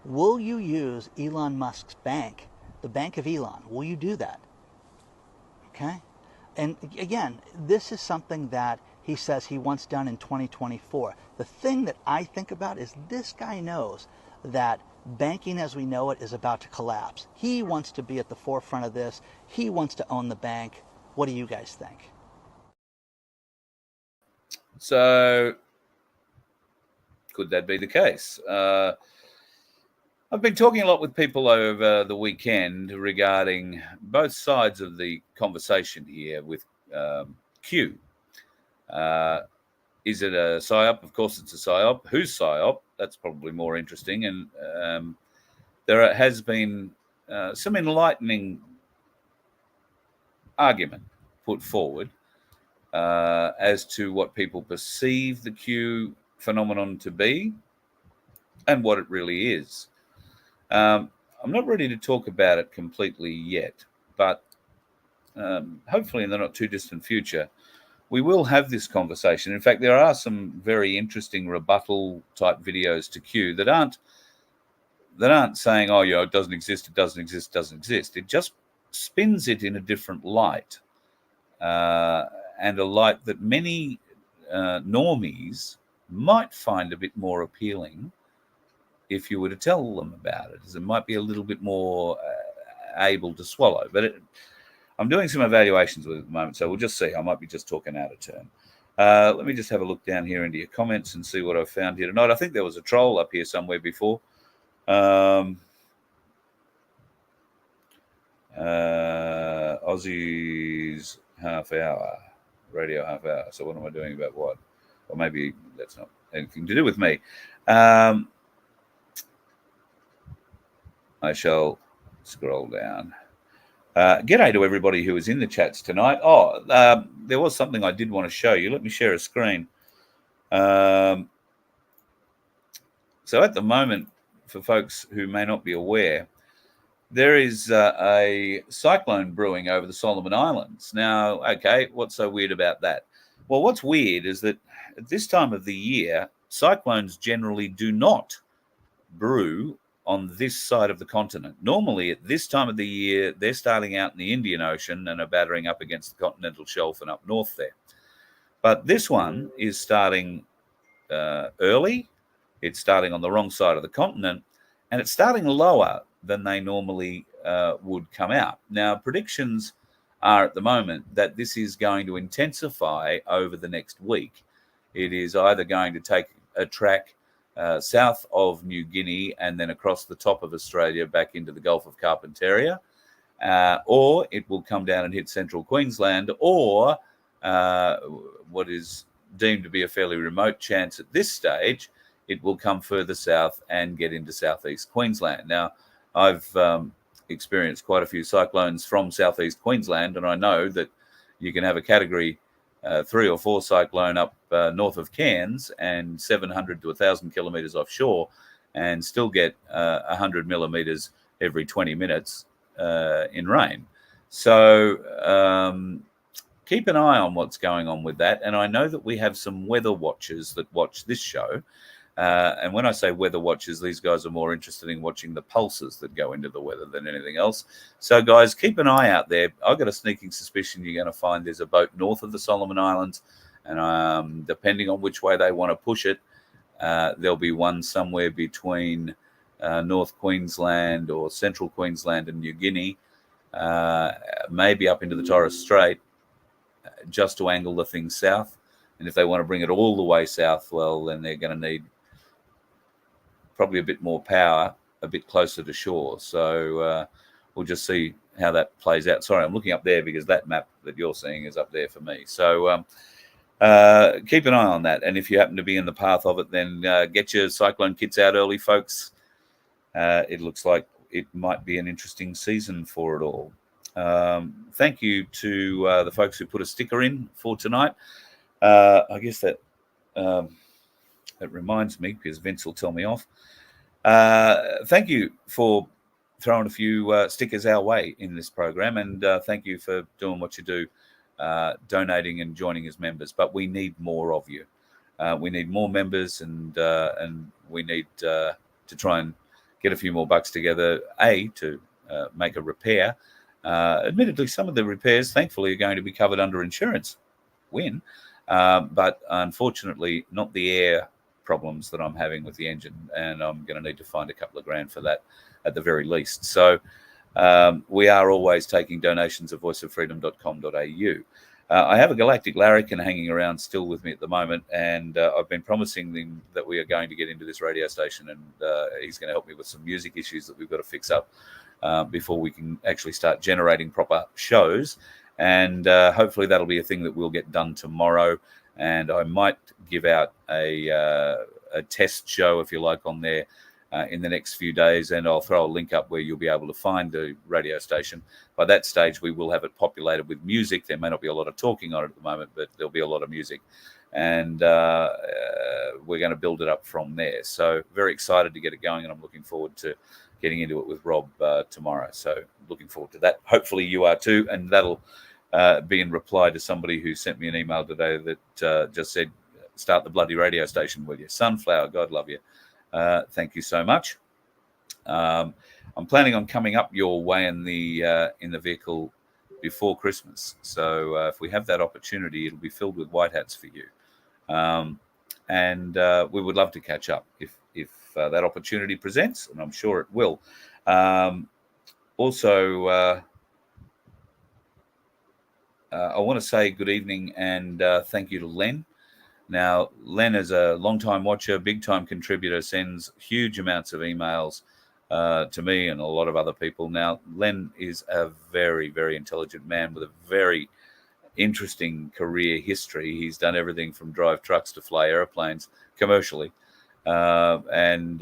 [SPEAKER 10] Will you use Elon Musk's bank, the Bank of Elon? Will you do that? Okay? And again, this is something that he says he wants done in 2024. The thing that I think about is this guy knows that banking as we know it is about to collapse. He wants to be at the forefront of this. He wants to own the bank. What do you guys think?
[SPEAKER 2] So, could that be the case? I've been talking a lot with people over the weekend regarding both sides of the conversation here with Q. Is it a PSYOP? Of course it's a PSYOP. Who's PSYOP? That's probably more interesting. And there has been some enlightening argument put forward as to what people perceive the Q phenomenon to be and what it really is. I'm not ready to talk about it completely yet, but hopefully in the not too distant future, we will have this conversation. In fact, there are some very interesting rebuttal type videos to Q that aren't saying, oh, it doesn't exist, it doesn't exist, it doesn't exist. It just spins it in a different light, and a light that many normies might find a bit more appealing if you were to tell them about it, as it might be a little bit more able to swallow. But I'm doing some evaluations with it at the moment, so we'll just see. I might be just talking out of turn. Let me just have a look down here into your comments and see what I've found here tonight. I think there was a troll up here somewhere before. Aussie's half hour, radio half hour. So what am I doing about what? Or maybe that's not anything to do with me. I shall scroll down. G'day to everybody who is in the chats tonight. There was something I did want to show you. Let me share a screen. So at the moment, for folks who may not be aware, there is a cyclone brewing over the Solomon Islands. Now, okay, what's so weird about that? Well, what's weird is that at this time of the year, cyclones generally do not brew on this side of the continent. Normally, at this time of the year, they're starting out in the Indian Ocean and are battering up against the continental shelf and up north there. But this one is starting early. It's starting on the wrong side of the continent, and it's starting lower than they normally would come out. Now, predictions are at the moment that this is going to intensify over the next week. It is either going to take a track south of New Guinea and then across the top of Australia back into the Gulf of Carpentaria, or it will come down and hit central Queensland, or what is deemed to be a fairly remote chance at this stage, it will come further south and get into southeast Queensland. Now, I've experienced quite a few cyclones from southeast Queensland, and I know that you can have a category 3 or 4 cyclone up north of Cairns and 700 to 1,000 kilometres offshore and still get 100 millimetres every 20 minutes in rain. So keep an eye on what's going on with that. And I know that we have some weather watchers that watch this show. And when I say weather watchers, these guys are more interested in watching the pulses that go into the weather than anything else. So, guys, keep an eye out there. I've got a sneaking suspicion you're going to find there's a boat north of the Solomon Islands. And depending on which way they want to push it, there'll be one somewhere between North Queensland or Central Queensland and New Guinea, maybe up into the Torres Strait, just to angle the thing south. And if they want to bring it all the way south, well, then they're going to need probably a bit more power, a bit closer to shore. So we'll just see how that plays out. Sorry, I'm looking up there because that map that you're seeing is up there for me. So keep an eye on that. And if you happen to be in the path of it, then get your cyclone kits out early, folks. It looks like it might be an interesting season for it all. Thank you to the folks who put a sticker in for tonight. I guess that reminds me, because Vince will tell me off. Thank you for throwing a few stickers our way in this program, and thank you for doing what you do, donating and joining as members. But we need more of you. We need more members, and we need to try and get a few more bucks together, to make a repair. Admittedly, some of the repairs, thankfully, are going to be covered under insurance. Win. But unfortunately, not the air problems that I'm having with the engine, and I'm going to need to find a couple of grand for that at the very least. So we are always taking donations at voiceoffreedom.com.au. I have a Galactic Larrikin hanging around still with me at the moment, and I've been promising them that we are going to get into this radio station, and he's going to help me with some music issues that we've got to fix up before we can actually start generating proper shows. And hopefully that'll be a thing that we'll get done tomorrow. And I might give out a test show, if you like, on there in the next few days. And I'll throw a link up where you'll be able to find the radio station. By that stage, we will have it populated with music. There may not be a lot of talking on it at the moment, but there'll be a lot of music. And we're going to build it up from there. So very excited to get it going. And I'm looking forward to getting into it with Rob tomorrow. So looking forward to that. Hopefully you are too. And that'll be in reply to somebody who sent me an email today that just said, start the bloody radio station with you. Sunflower, God love you. Thank you so much. I'm planning on coming up your way in the vehicle before Christmas. So if we have that opportunity, it'll be filled with white hats for you. And we would love to catch up if that opportunity presents, and I'm sure it will. Also, I want to say good evening and thank you to Len. Now, Len is a long-time watcher, big-time contributor, sends huge amounts of emails to me and a lot of other people. Now, Len is a very, very intelligent man with a very interesting career history. He's done everything from drive trucks to fly airplanes commercially, and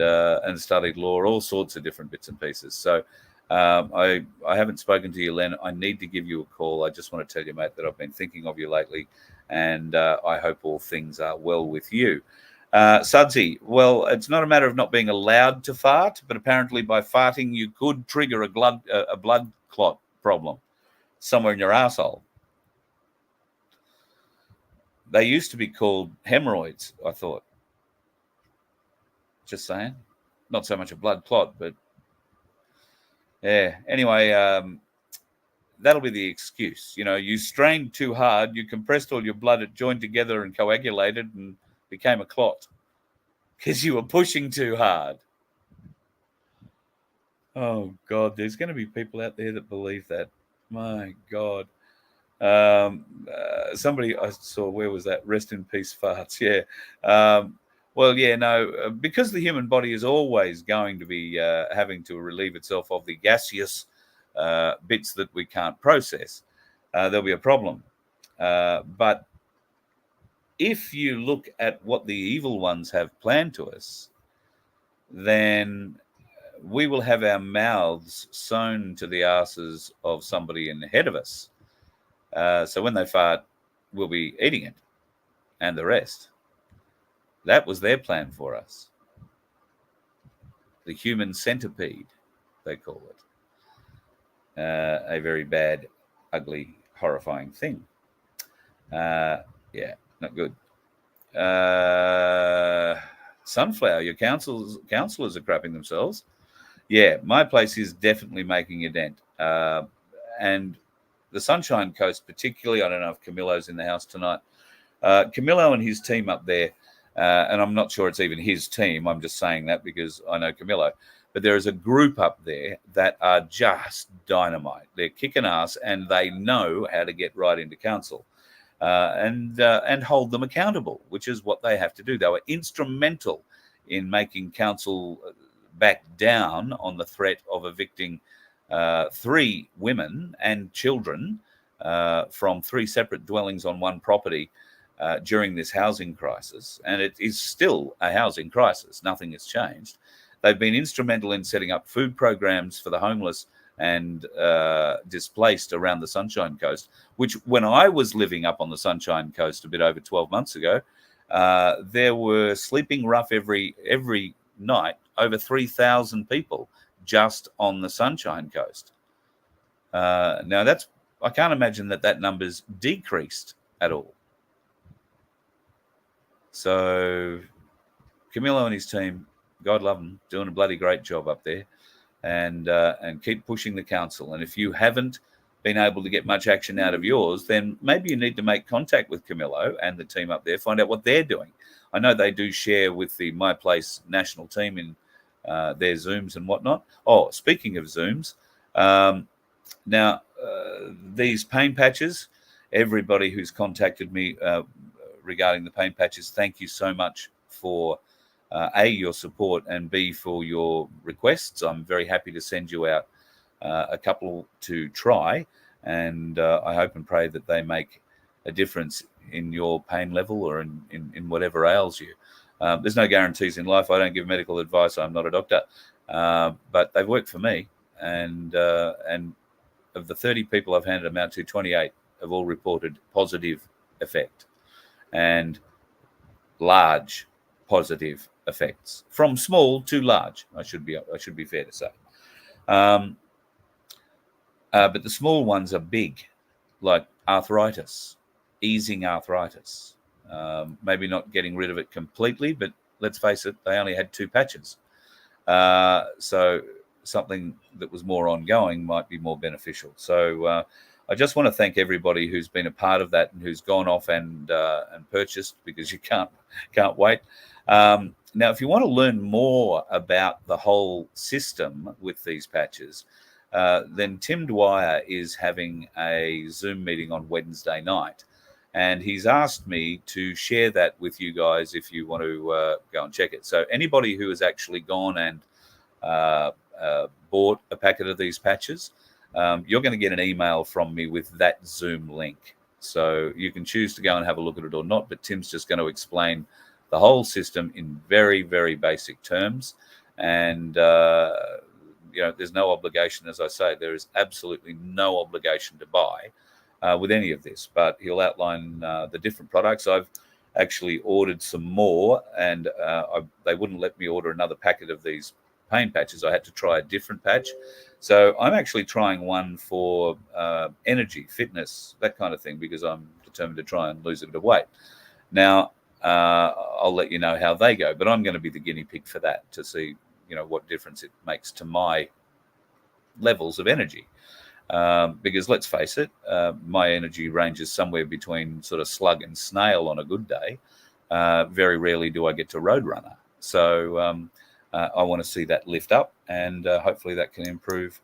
[SPEAKER 2] studied law, all sorts of different bits and pieces. So I haven't spoken to you, Len. I need to give you a call. I just want to tell you, mate, that I've been thinking of you lately, and I hope all things are well with you. Sudsy, well, it's not a matter of not being allowed to fart, but apparently by farting you could trigger a blood clot problem somewhere in your asshole. They used to be called hemorrhoids, I thought. Just saying. Not so much a blood clot, but yeah. Anyway, that'll be the excuse. You know, you strained too hard, you compressed all your blood, it joined together and coagulated and became a clot because you were pushing too hard. Oh, God, there's going to be people out there that believe that. My God. Somebody I saw, where was that? Rest in peace, farts. Yeah. Well, yeah, no, because the human body is always going to be having to relieve itself of the gaseous bits that we can't process, there'll be a problem. But if you look at what the evil ones have planned to us, then we will have our mouths sewn to the asses of somebody in ahead of us. So when they fart, we'll be eating it and the rest. That was their plan for us. The human centipede, they call it. a very bad, ugly, horrifying thing. Yeah, not good. Sunflower, your councillors are crapping themselves. Yeah, my place is definitely making a dent. And the Sunshine Coast particularly, I don't know if Camillo's in the house tonight. Camillo and his team up there, and I'm not sure it's even his team. I'm just saying that because I know Camillo. But there is a group up there that are just dynamite. They're kicking ass, and they know how to get right into council and hold them accountable, which is what they have to do. They were instrumental in making council back down on the threat of evicting 3 women and children from 3 separate dwellings on one property during this housing crisis. And it is still a housing crisis. Nothing has changed. They've been instrumental in setting up food programs for the homeless and displaced around the Sunshine Coast, which when I was living up on the Sunshine Coast a bit over 12 months ago, there were sleeping rough every night over 3,000 people just on the Sunshine Coast. Now I can't imagine that number's decreased at all. So Camillo and his team, God love them, doing a bloody great job up there, and keep pushing the council. And if you haven't been able to get much action out of yours, then maybe you need to make contact with Camillo and the team up there, find out what they're doing. I know they do share with the My Place national team in their Zooms and whatnot. Oh, speaking of Zooms, now these pain patches, everybody who's contacted me regarding the pain patches, thank you so much for A, your support, and B, for your requests. I'm very happy to send you out a couple to try, and I hope and pray that they make a difference in your pain level or in whatever ails you. There's no guarantees in life. I don't give medical advice. I'm not a doctor, but they've worked for me. And of the 30 people I've handed them out to, 28 have all reported positive effect and large positive effects, from small to large. I should be fair to say. But the small ones are big, like arthritis, easing arthritis. Maybe not getting rid of it completely, but let's face it, they only had 2 patches. So something that was more ongoing might be more beneficial. So I just want to thank everybody who's been a part of that and who's gone off and purchased, because you can't wait. Now, if you want to learn more about the whole system with these patches, then Tim Dwyer is having a Zoom meeting on Wednesday night. And he's asked me to share that with you guys if you want to go and check it. So anybody who has actually gone and bought a packet of these patches, you're going to get an email from me with that Zoom link. So you can choose to go and have a look at it or not, but Tim's just going to explain the whole system in very, very basic terms. And, there's no obligation. As I say, there is absolutely no obligation to buy with any of this, but he'll outline the different products. I've actually ordered some more, and they wouldn't let me order another packet of these pain patches. I had to try a different patch. So I'm actually trying one for energy, fitness, that kind of thing, because I'm determined to try and lose a bit of weight. Now, I'll let you know how they go, but I'm going to be the guinea pig for that to see, what difference it makes to my levels of energy. Because let's face it, my energy ranges somewhere between sort of slug and snail on a good day. Very rarely do I get to roadrunner. So I want to see that lift up, and hopefully that can improve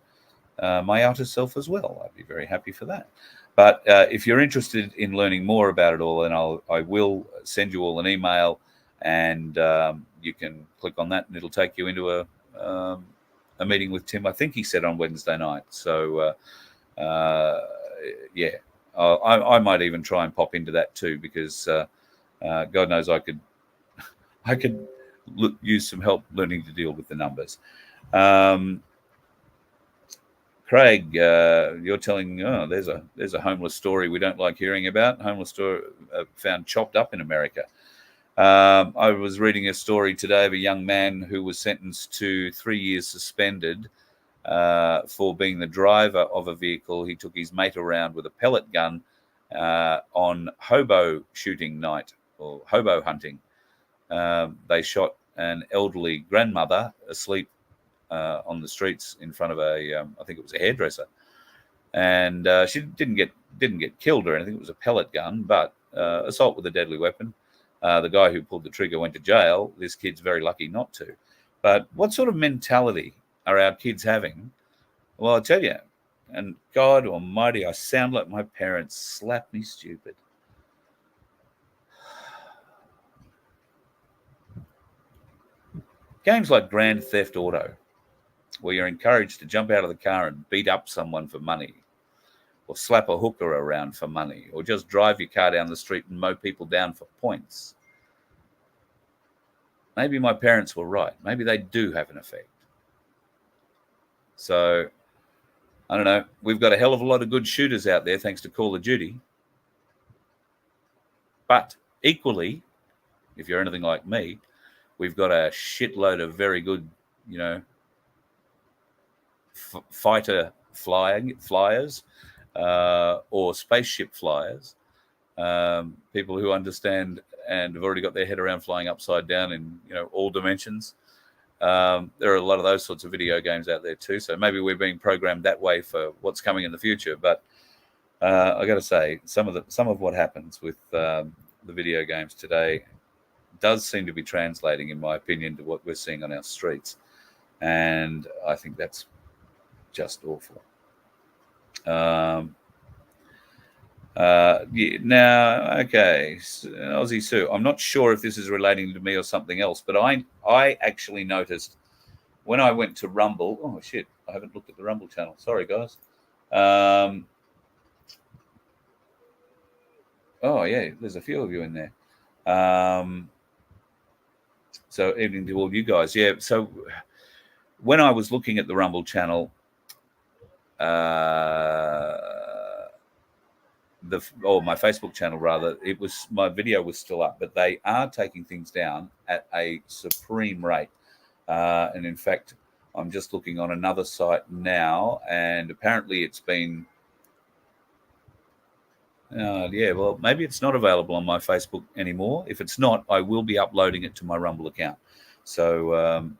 [SPEAKER 2] my outer self as well. I'd be very happy for that. But if you're interested in learning more about it all, then I will send you all an email, and you can click on that, and it'll take you into a meeting with Tim. I think he said on Wednesday night. So yeah, I might even try and pop into that too, because God knows I could use some help learning to deal with the numbers. Craig, you're telling, there's a homeless story we don't like hearing about. Homeless story found chopped up in America. I was reading a story today of a young man who was sentenced to 3 years suspended for being the driver of a vehicle. He took his mate around with a pellet gun on hobo shooting night or hobo hunting. They shot an elderly grandmother asleep on the streets in front of I think it was a hairdresser, and she didn't get killed or anything. It was a pellet gun, but assault with a deadly weapon. The guy who pulled the trigger went to jail. This kid's very lucky not to. But what sort of mentality are our kids having? Well, I'll tell you, and God Almighty, I sound like my parents slapped me stupid. Games like Grand Theft Auto, where you're encouraged to jump out of the car and beat up someone for money, or slap a hooker around for money, or just drive your car down the street and mow people down for points. Maybe my parents were right. Maybe they do have an effect. So, I don't know. We've got a hell of a lot of good shooters out there thanks to Call of Duty. But equally, if you're anything like me, we've got a shitload of very good, fighter flyers or spaceship flyers, people who understand and have already got their head around flying upside down in all dimensions. There are a lot of those sorts of video games out there too. So maybe we're being programmed that way for what's coming in the future. But I got to say, some of what happens with the video games today does seem to be translating, in my opinion, to what we're seeing on our streets, and I think that's just awful. Now, okay, Aussie Sue, I'm not sure if this is relating to me or something else, but I actually noticed when I went to Rumble. Oh shit, I haven't looked at the Rumble channel. Sorry, guys. Oh yeah, there's a few of you in there. So evening to all you guys. Yeah, so when I was looking at the Rumble channel, my Facebook channel rather, my video was still up, but they are taking things down at a supreme rate. And in fact, I'm just looking on another site now, and apparently it's been, well, maybe it's not available on my Facebook anymore. If it's not, I will be uploading it to my Rumble account. So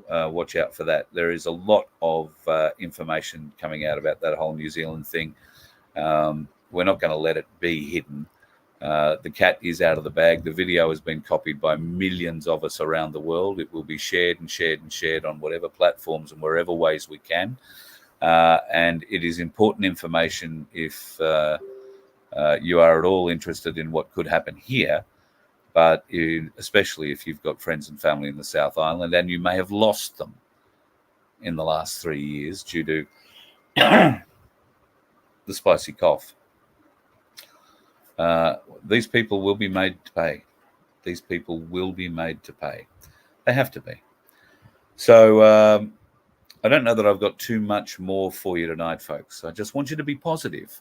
[SPEAKER 2] watch out for that. There is a lot of information coming out about that whole New Zealand thing. We're not going to let it be hidden. The cat is out of the bag. The video has been copied by millions of us around the world. It will be shared and shared and shared on whatever platforms and wherever ways we can. And it is important information if you are at all interested in what could happen here, but especially if you've got friends and family in the South Island and you may have lost them in the last 3 years due to the spicy cough. These people will be made to pay. These people will be made to pay. They have to be. So I don't know that I've got too much more for you tonight, folks. I just want you to be positive.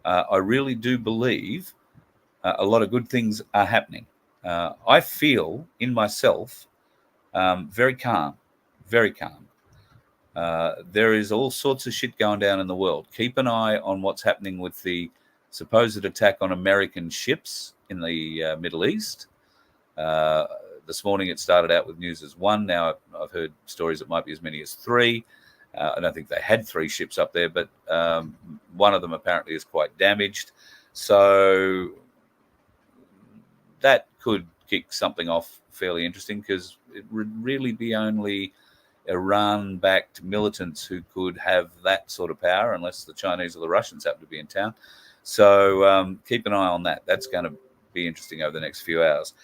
[SPEAKER 2] I really do believe a lot of good things are happening. I feel in myself very calm, very calm. There is all sorts of shit going down in the world. Keep an eye on what's happening with the supposed attack on American ships in the Middle East. This morning it started out with news as 1. Now I've heard stories it might be as many as 3. I don't think they had 3 ships up there, but one of them apparently is quite damaged. So that could kick something off fairly interesting, because it would really be only Iran-backed militants who could have that sort of power, unless the Chinese or the Russians happen to be in town. So keep an eye on that. That's going to be interesting over the next few hours.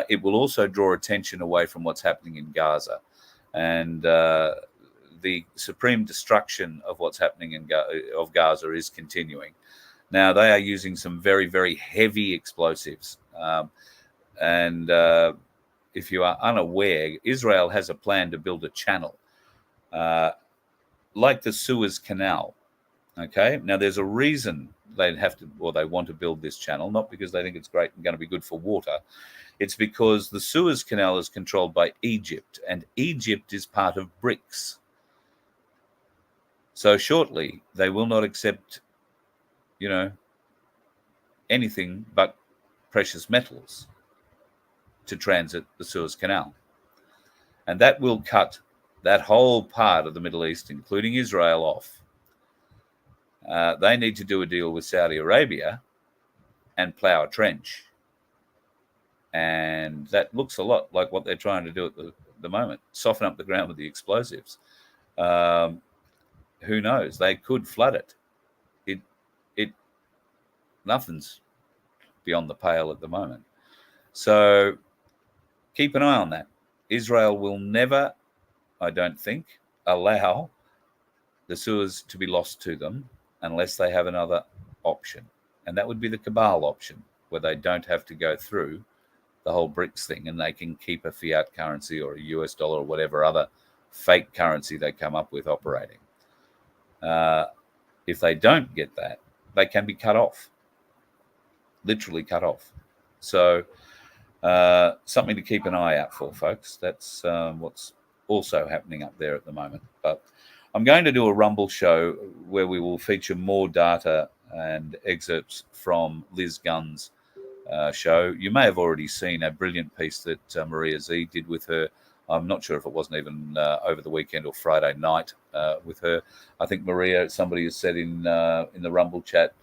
[SPEAKER 2] It will also draw attention away from what's happening in Gaza. And the supreme destruction of what's happening of Gaza is continuing. Now, they are using some very, very heavy explosives. And if you are unaware, Israel has a plan to build a channel like the Suez Canal. Okay, now there's a reason they want to build this channel, not because they think it's great and going to be good for water. It's because the Suez Canal is controlled by Egypt, and Egypt is part of BRICS. So shortly, they will not accept, anything but precious metals to transit the Suez Canal. And that will cut that whole part of the Middle East, including Israel, off. They need to do a deal with Saudi Arabia and plow a trench. And that looks a lot like what they're trying to do at the moment, soften up the ground with the explosives. Who knows? They could flood it. Nothing's beyond the pale at the moment. So keep an eye on that. Israel will never, I don't think, allow the Suez to be lost to them unless they have another option. And that would be the Cabal option, where they don't have to go through the whole BRICS thing and they can keep a fiat currency or a US dollar or whatever other fake currency they come up with operating. If they don't get that, they can be cut off, literally cut off. So something to keep an eye out for, folks. That's what's also happening up there at the moment. But I'm going to do a Rumble show where we will feature more data and excerpts from Liz Gunn's show. You may have already seen a brilliant piece that Maria Z did with her. I'm not sure if it wasn't even over the weekend or Friday night with her. I think Maria, somebody has said in the Rumble chat,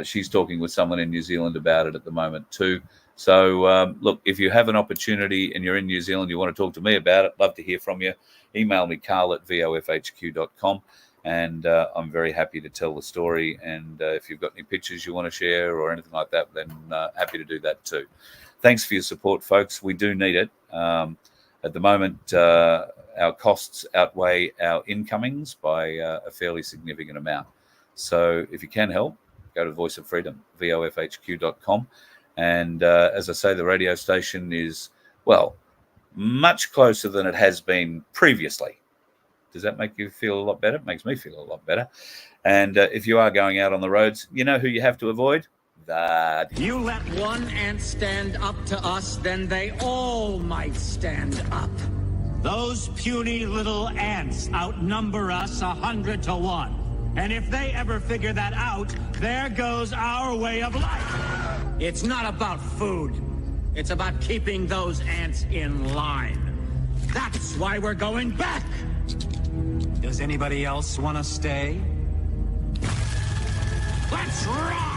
[SPEAKER 2] she's talking with someone in New Zealand about it at the moment too. So look, if you have an opportunity and you're in New Zealand, you want to talk to me about it, love to hear from you. Email me, carl@vofhq.com. And I'm very happy to tell the story. And if you've got any pictures you want to share or anything like that, then happy to do that too. Thanks for your support, folks. We do need it. At the moment, our costs outweigh our incomings by a fairly significant amount. So if you can help, go to Voice of Freedom, vofhq.com. And as I say, the radio station is, well, much closer than it has been previously. Does that make you feel a lot better? It makes me feel a lot better. And if you are going out on the roads, you know who you have to avoid?
[SPEAKER 1] You let one ant stand up to us, then they all might stand up. Those puny little ants outnumber us 100 to 1. And if they ever figure that out, there goes our way of life. It's not about food. It's about keeping those ants in line. That's why we're going back. Does anybody else want to stay? Let's rock!